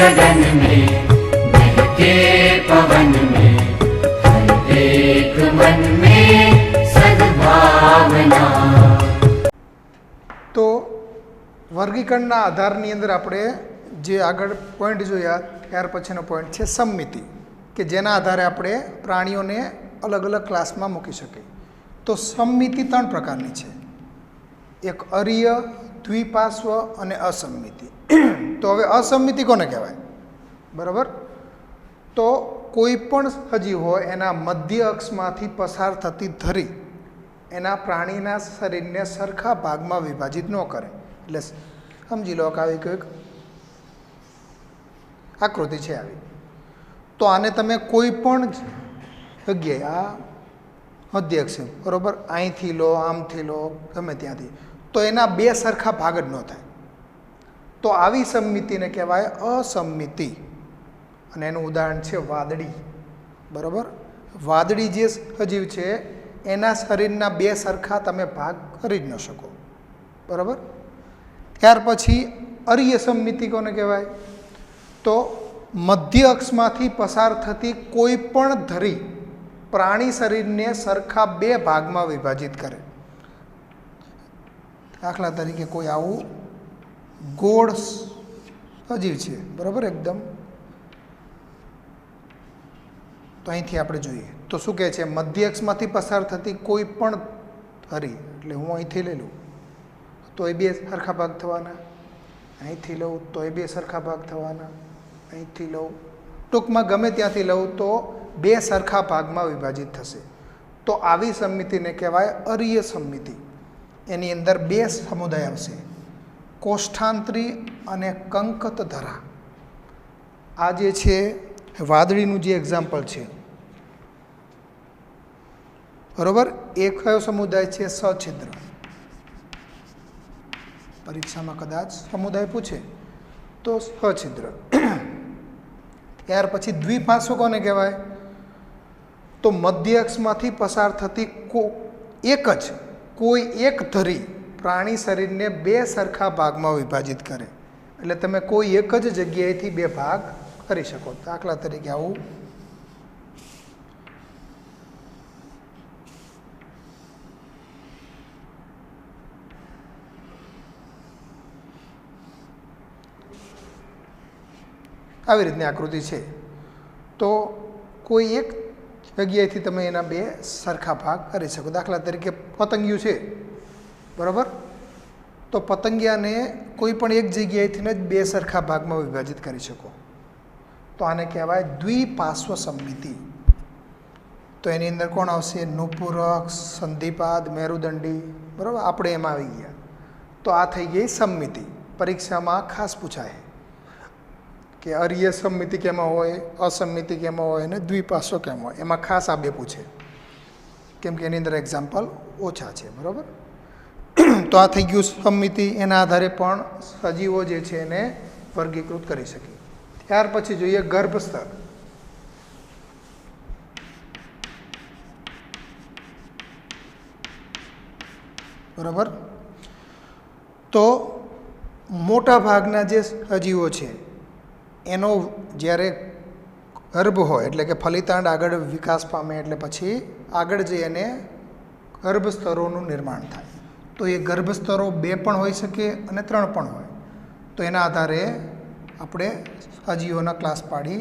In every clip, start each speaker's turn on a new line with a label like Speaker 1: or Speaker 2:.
Speaker 1: गगन में बहके पवन में हर एक मन में सद्भावना।
Speaker 2: तो વર્ગીકરણના આધારની અંદર આપણે જે આગળ પોઈન્ટ જોયા ત્યાર પછીનો પોઈન્ટ છે સમમિતિ, કે જેના આધારે આપણે પ્રાણીઓને અલગ અલગ ક્લાસમાં મૂકી શકીએ. તો સમમિતિ 3 પ્રકારની છે, એક અરીય, દ્વિપાર્શ્વ અને અસમમિતિ. તો હવે અસમમિતિ કોને કહેવાય? બરાબર. તો કોઈ પણ સજીવ હોય એના મધ્ય અક્ષમાંથી પસાર થતી ધરી એના પ્રાણીના શરીરને સરખા ભાગમાં વિભાજિત ન કરે. એટલે સમજી લો કે આવી કોઈક આકૃતિ છે આવી, તો આને તમે કોઈ પણ જગ્યાએ, આ મધ્ય અક્ષ છે બરાબર, અહીંથી લો, આમથી લો, ગમે ત્યાંથી, તો એના 2 સરખા ભાગ જ ન થાય. તો આવી સમમિતિને કહેવાય અસમમિતિ. અને એનું ઉદાહરણ છે વાદળી. બરાબર. વાદળી જે સજીવ છે એના શરીરના 2 સરખા તમે ભાગ કરી જ ન શકો. બરાબર. ત્યાર પછી અરીય સમમિતિ કોને કહેવાય? તો મધ્ય અક્ષમાંથી પસાર થતી કોઈ પણ ધરી પ્રાણી શરીરને સરખા 2 ભાગમાં વિભાજિત કરે. દાખલા તરીકે કોઈ આવું ગોળ સજીવ છે, બરાબર, એકદમ. તો અહીંથી આપણે જોઈએ તો શું કહે છે? મધ્ય અક્ષમાંથી પસાર થતી કોઈ પણ ધરી, એટલે હું અહીંથી લઈ લઉં તો એ 2 સરખા ભાગ થવાના, અહીંથી લઉં તો એ 2 સરખા ભાગ થવાના, અહીંથી લઉં, ટૂંકમાં ગમે ત્યાંથી લઉં તો 2 સરખા ભાગમાં વિભાજિત થશે. તો આવી સમમિતિને કહેવાય અરીય સમમિતિ. એની અંદર 2 સમુદાય આવશે, કોષ્ઠાંતરી અને કંકત ધરા. આ જે છે વાદળીનું જે એક્ઝામ્પલ છે, બરાબર, એ કયો સમુદાય છે? સછિદ્ર. પરીક્ષામાં કદાચ સમુદાય પૂછે તો સછિદ્ર. ત્યાર પછી દ્વિપાર્શ્વ કોને કહેવાય? તો મધ્ય અક્ષમાંથી પસાર થતી કોઈ એક ધરી પ્રાણી શરીરને 2 સરખા ભાગમાં વિભાજિત કરે. એટલે તમે કોઈ એક જ જગ્યાએથી 2 ભાગ કરી શકો. દાખલા તરીકે આવું આવી રીતની આકૃતિ છે. તો કોઈ એક જગ્યાએથી તમે એના 2 સરખા ભાગ કરી શકો. દાખલા તરીકે પતંગિયું છે, બરાબર. તો પતંગિયાને કોઈ પણ એક જગ્યાએથી જ 2 સરખા ભાગમાં વિભાજિત કરી શકો. તો આને કહેવાય દ્વિપાર્શ્વ સમમિતિ. તો એની અંદર કોણ આવશે? નુપુરક, સંધિપાદ, મેરુદંડી. બરાબર, આપણે એમાં આવી ગયા. તો આ થઈ ગઈ સમમિતિ. પરીક્ષામાં ખાસ પૂછાય કે અરીય સમમિતિ કેમાં હોય, અસમમિતિ કેમાં હોય અને દ્વિપાર્શ્વ કેમ હોય. એમાં ખાસ આ 2 પૂછે, કેમ કે એની અંદર એક્ઝામ્પલ ઓછા છે. બરાબર. તો આ થઈ ગયું સમમિતિ. એના આધારે પણ સજીવો જે છે એને વર્ગીકૃત કરી શકીએ. ત્યાર પછી જોઈએ ગર્ભસ્તર. બરાબર. તો મોટા ભાગના જે સજીવો છે એનો જ્યારે ગર્ભ હોય, એટલે કે ફલિતાંડ આગળ વિકાસ પામે, એટલે પછી આગળ જઈ એને ગર્ભસ્તરોનું નિર્માણ થાય. તો એ ગર્ભસ્તરો 2 પણ હોઈ શકે અને 3 પણ હોય. તો એના આધારે આપણે સજીવોના ક્લાસ પાડી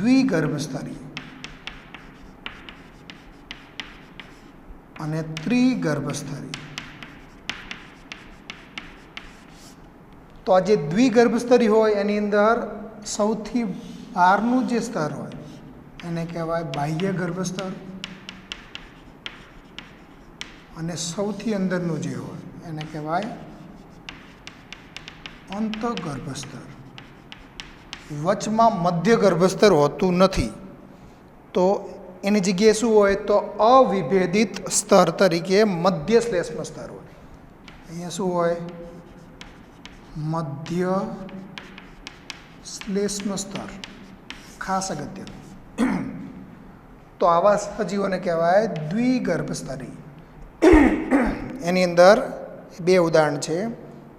Speaker 2: દ્વિગર્ભસ્તરી અને ત્રિગર્ભસ્તરી. તો આ જે દ્વિગર્ભસ્તરી હોય એની અંદર સૌથી બહારનું જે સ્તર હોય એને કહેવાય બાહ્ય ગર્ભસ્તર, અને સૌથી અંદરનું જે હોય એને કહેવાય અંતઃગર્ભસ્તર. વચમાં મધ્ય ગર્ભસ્તર હોતું નથી. તો એની જગ્યાએ શું હોય? તો અવિભેદિત સ્તર તરીકે મધ્ય શ્લેષ્મ સ્તર હોય. અહીંયા શું હોય? મધ્ય શ્લેષ્મ સ્તર. ખાસ અગત્યનું. તો આવા સજીવોને કહેવાય દ્વિગર્ભસ્તરી. એની અંદર 2 ઉદાહરણ છે,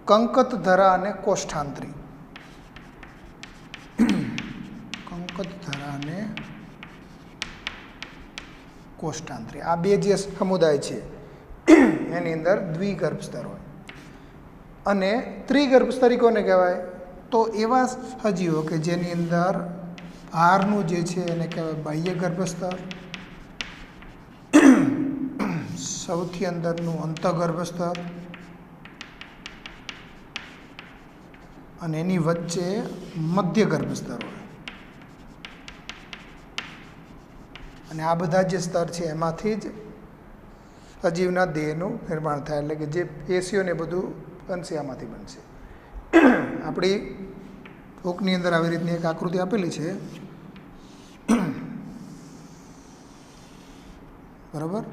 Speaker 2: કંકતધરા અને કોષ્ઠાંતરી. અંકત ધરા અને કોષ્ટાંતરી, આ બે જે સમુદાય છે એની અંદર દ્વિગર્ભ સ્તર હોય. અને ત્રિગર્ભ સ્તરી કોને કહેવાય? તો એવા સજીવો કે જેની અંદર બહારનું જે છે એને કહેવાય બાહ્ય ગર્ભ સ્તર, સૌથી અંદરનું અંતઃગર્ભ સ્તર અને એની વચ્ચે મધ્ય ગર્ભ સ્તર હોય. અને આ બધા જે સ્તર છે એમાંથી જ સજીવના દેહનું નિર્માણ થાય, એટલે કે જે પેશીઓ ને બધું બનશે આમાંથી બનશે. આપણી બુકની અંદર આવી રીતની એક આકૃતિ આપેલી છે, બરાબર.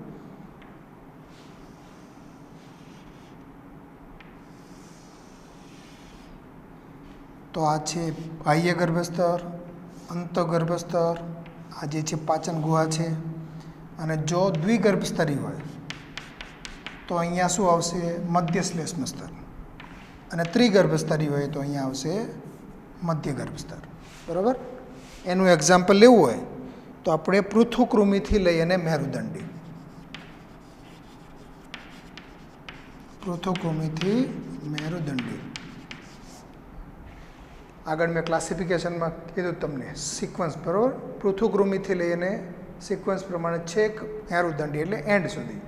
Speaker 2: તો આ છે બાહ્ય ગર્ભસ્તર, અંતઃગર્ભ સ્તર, આ જે છે પાચન ગુહા છે. અને જો દ્વિગર્ભ સ્તરી હોય તો અહીંયા શું આવશે? મધ્ય શ્લેષ્મ સ્તર. અને ત્રિગર્ભ સ્તરી હોય તો અહીંયા આવશે મધ્ય ગર્ભ સ્તર, બરાબર. એનું એક્ઝામ્પલ લેવું હોય તો આપણે પૃથુકૃમિથી લઈ અને મેરુદંડી, પૃથુકૃમિથી મેરુદંડી. આગળ મેં ક્લાસિફિકેશનમાં કીધું તમને સિક્વન્સ, બરાબર. પૃથુકૃમિથી લઈને સિક્વન્સ પ્રમાણે છેક મેરુદંડી એટલે એન્ડ સુધી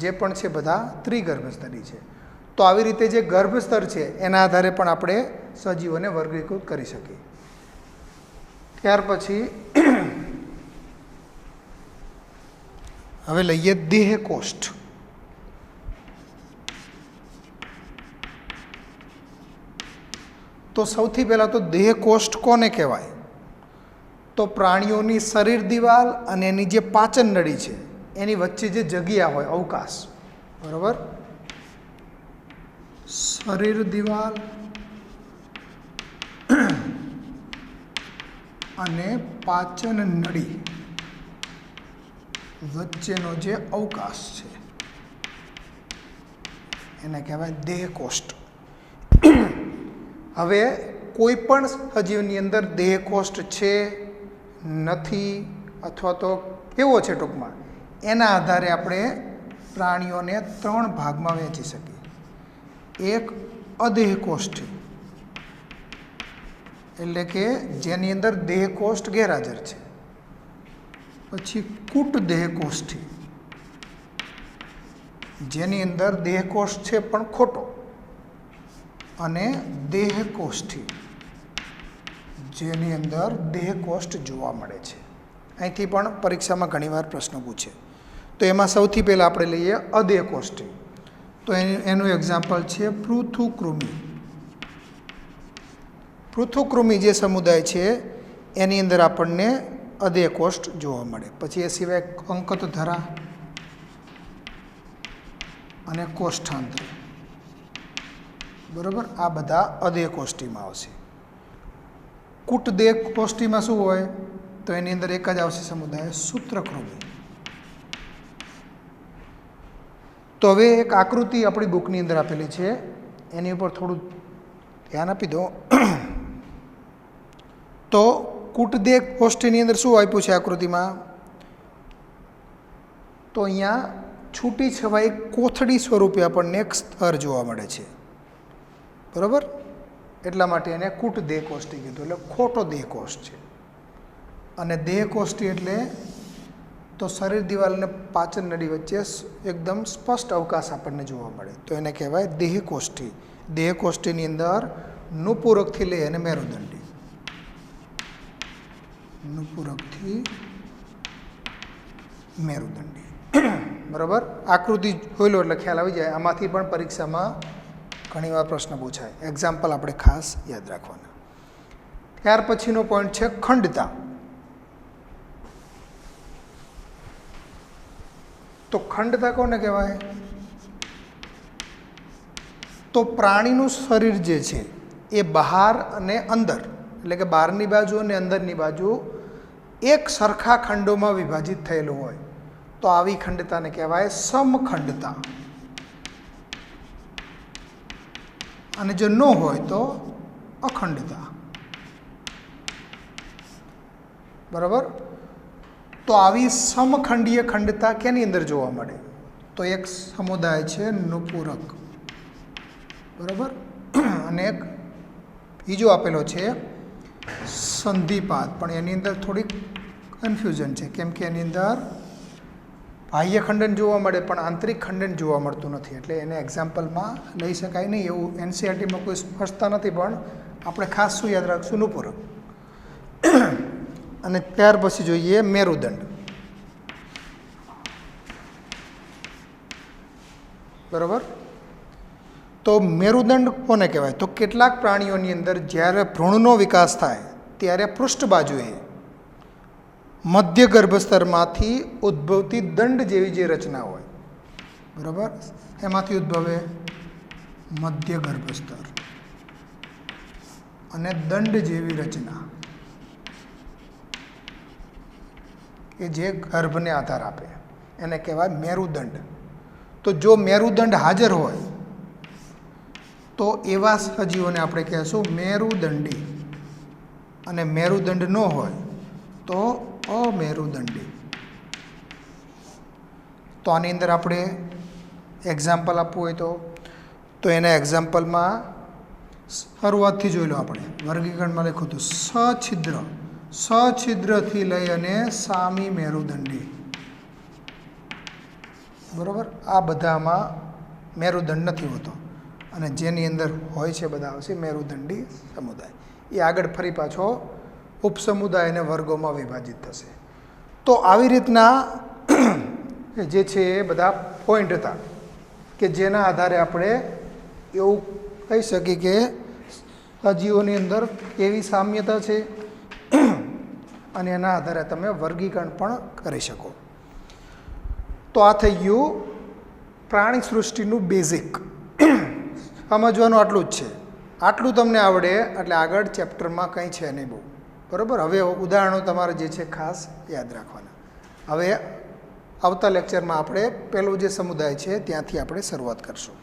Speaker 2: જે પણ છે બધા ત્રિગર્ભ સ્તરી છે. તો આવી રીતે જે ગર્ભ સ્તર છે એના આધારે પણ આપણે સજીવોને વર્ગીકૃત કરી શકીએ. ત્યાર પછી હવે લઈએ દેહકોષ્ઠ. તો સૌથી પહેલાં તો દેહકોષ્ઠ કોને કહેવાય? તો પ્રાણીઓની શરીર દિવાલ અને એની જે પાચન નળી છે એની વચ્ચે જે જગ્યા હોય, અવકાશ, બરાબર. શરીર દિવાલ અને પાચન નળી વચ્ચેનો જે અવકાશ છે એને કહેવાય દેહકોષ્ઠ. હવે કોઈ પણ સજીવની અંદર દેહકોષ્ઠ છે, નથી, અથવા તો કેવો છે ટૂંકમાં, એના આધારે આપણે પ્રાણીઓને 3 ભાગમાં વહેંચી શકીએ. એક અદેહકોષ્ઠી, એટલે કે જેની અંદર દેહકોષ્ઠ ગેરહાજર છે. પછી કૂટ દેહકોષ્ઠી, જેની અંદર દેહકોષ્ઠ છે પણ ખોટો. અને દેહકોષ્ઠી, જેની અંદર દેહકોષ્ઠ જોવા મળે છે. અહીંથી પણ પરીક્ષામાં ઘણીવાર પ્રશ્નો પૂછે. તો એમાં સૌથી પહેલાં આપણે લઈએ અદેહકોષ્ઠી. તો એનું એક્ઝામ્પલ છે પૃથુકૃમિ. પૃથુકૃમિ જે સમુદાય છે એની અંદર આપણને અદેહકોષ્ઠ જોવા મળે. પછી એ સિવાય અંકત ધરા અને કોષ્ઠાંતરી, બરાબર. આ બધા અદેહકોષ્ઠીમાં આવશે. કૂટદેહકોષ્ઠીમાં શું હોય? તો એની અંદર એક જ આવશે સમુદાય, સૂત્રકૃમિ. તો હવે એક આકૃતિ આપણી બુકની અંદર આપેલી છે, એની ઉપર થોડું ધ્યાન આપી દો. તો કૂટદેહકોષ્ઠીની અંદર શું આપ્યું છે આકૃતિમાં? તો અહીંયા છૂટી છવાઈ કોથળી સ્વરૂપે આપણને એક સ્તર જોવા મળે છે, બરાબર. એટલા માટે એને કૂટ દેહકોષ્ઠી કીધું, એટલે ખોટો દેહકોષ્ઠ છે. અને દેહકોષ્ઠી એટલે તો શરીર દિવાલ અને પાચન નળી વચ્ચે એકદમ સ્પષ્ટ અવકાશ આપણને જોવા મળે, તો એને કહેવાય દેહકોષ્ઠી. દેહકોષ્ઠીની અંદર નુપૂરકથી લઈ અને મેરુદંડી, નુપૂરકથી મેરુદંડી, બરાબર. આકૃતિ જોઈ લો એટલે ખ્યાલ આવી જાય. આમાંથી પણ પરીક્ષામાં ઘણીવાર પ્રશ્ન પૂછાય. એક્ઝામ્પલ આપણે ખાસ યાદ રાખવાના. ત્યાર પછીનો પોઈન્ટ છે ખંડતા. તો ખંડતા કોને કહેવાય? તો પ્રાણીનું શરીર જે છે એ બહાર અને અંદર, એટલે કે બહારની બાજુ અને અંદરની બાજુ એક સરખા ખંડોમાં વિભાજિત થયેલું હોય તો આવી ખંડતાને કહેવાય સમખંડતા. અને જો ન હોય તો અખંડતા. બરાબર. તો આવી સમખંડીય ખંડતા કેની અંદર જોવા મળે? તો એક સમુદાય છે નુપુરક, બરાબર, અને એક બીજો આપેલો છે સંધિપાદ. પણ એની અંદર થોડીક કન્ફ્યુઝન છે, કેમ કે એની અંદર બાહ્ય ખંડન જોવા મળે પણ આંતરિક ખંડન જોવા મળતું નથી, એટલે એને એક્ઝામ્પલમાં લઈ શકાય નહીં. એવું એનસીઆરટીમાં કોઈ સ્પષ્ટતા નથી, પણ આપણે ખાસ શું યાદ રાખશું? નુપુરક. અને ત્યાર પછી જોઈએ મેરુદંડ, બરાબર. તો મેરુદંડ કોને કહેવાય? તો કેટલાક પ્રાણીઓની અંદર જ્યારે ભ્રૂણનો વિકાસ થાય ત્યારે પૃષ્ઠ બાજુએ મધ્ય ગર્ભસ્તરમાંથી ઉદ્ભવતી દંડ જેવી જે રચના હોય, બરાબર, એમાંથી ઉદ્ભવે મધ્ય ગર્ભસ્તર અને દંડ જેવી રચના કે જે ગર્ભને આધાર આપે, એને કહેવાય મેરુદંડ. તો જો મેરુદંડ હાજર હોય તો એવા સજીવોને આપણે કહેશું મેરુદંડી, અને મેરુદંડ ન હોય તો અમેરુદંડી. તો આની અંદર આપણે એક્ઝામ્પલ આપવું હોય તો એના એક્ઝામ્પલમાં શરૂઆતથી જોઈ લો. આપણે વર્ગીકરણમાં લખ્યું હતું સછિદ્ર, સછિદ્રથી લઈ અને સામી મેરુદંડી, બરાબર. આ બધામાં મેરુદંડ નથી હોતો, અને જેની અંદર હોય છે બધા આવશે મેરુદંડી સમુદાય. એ આગળ ફરી પાછો ઉપસમુદાય અને વર્ગોમાં વિભાજિત થશે. તો આવી રીતના જે છે એ બધા પોઈન્ટ હતા કે જેના આધારે આપણે એવું કહી શકીએ કે સજીવોની અંદર કેવી સામ્યતા છે, અને એના આધારે તમે વર્ગીકરણ પણ કરી શકો. તો આ થઈ ગયું પ્રાણી સૃષ્ટિનું બેઝિક. સમજવાનું આટલું જ છે. આટલું તમને આવડે એટલે આગળ ચેપ્ટરમાં કંઈ છે નહીં બહુ, બરાબર. હવે ઉદાહરણો તમારે જે છે ખાસ યાદ રાખવાના. હવે આવતા લેક્ચરમાં આપણે પહેલું જે સમુદાય છે ત્યાંથી આપણે શરૂઆત કરશું.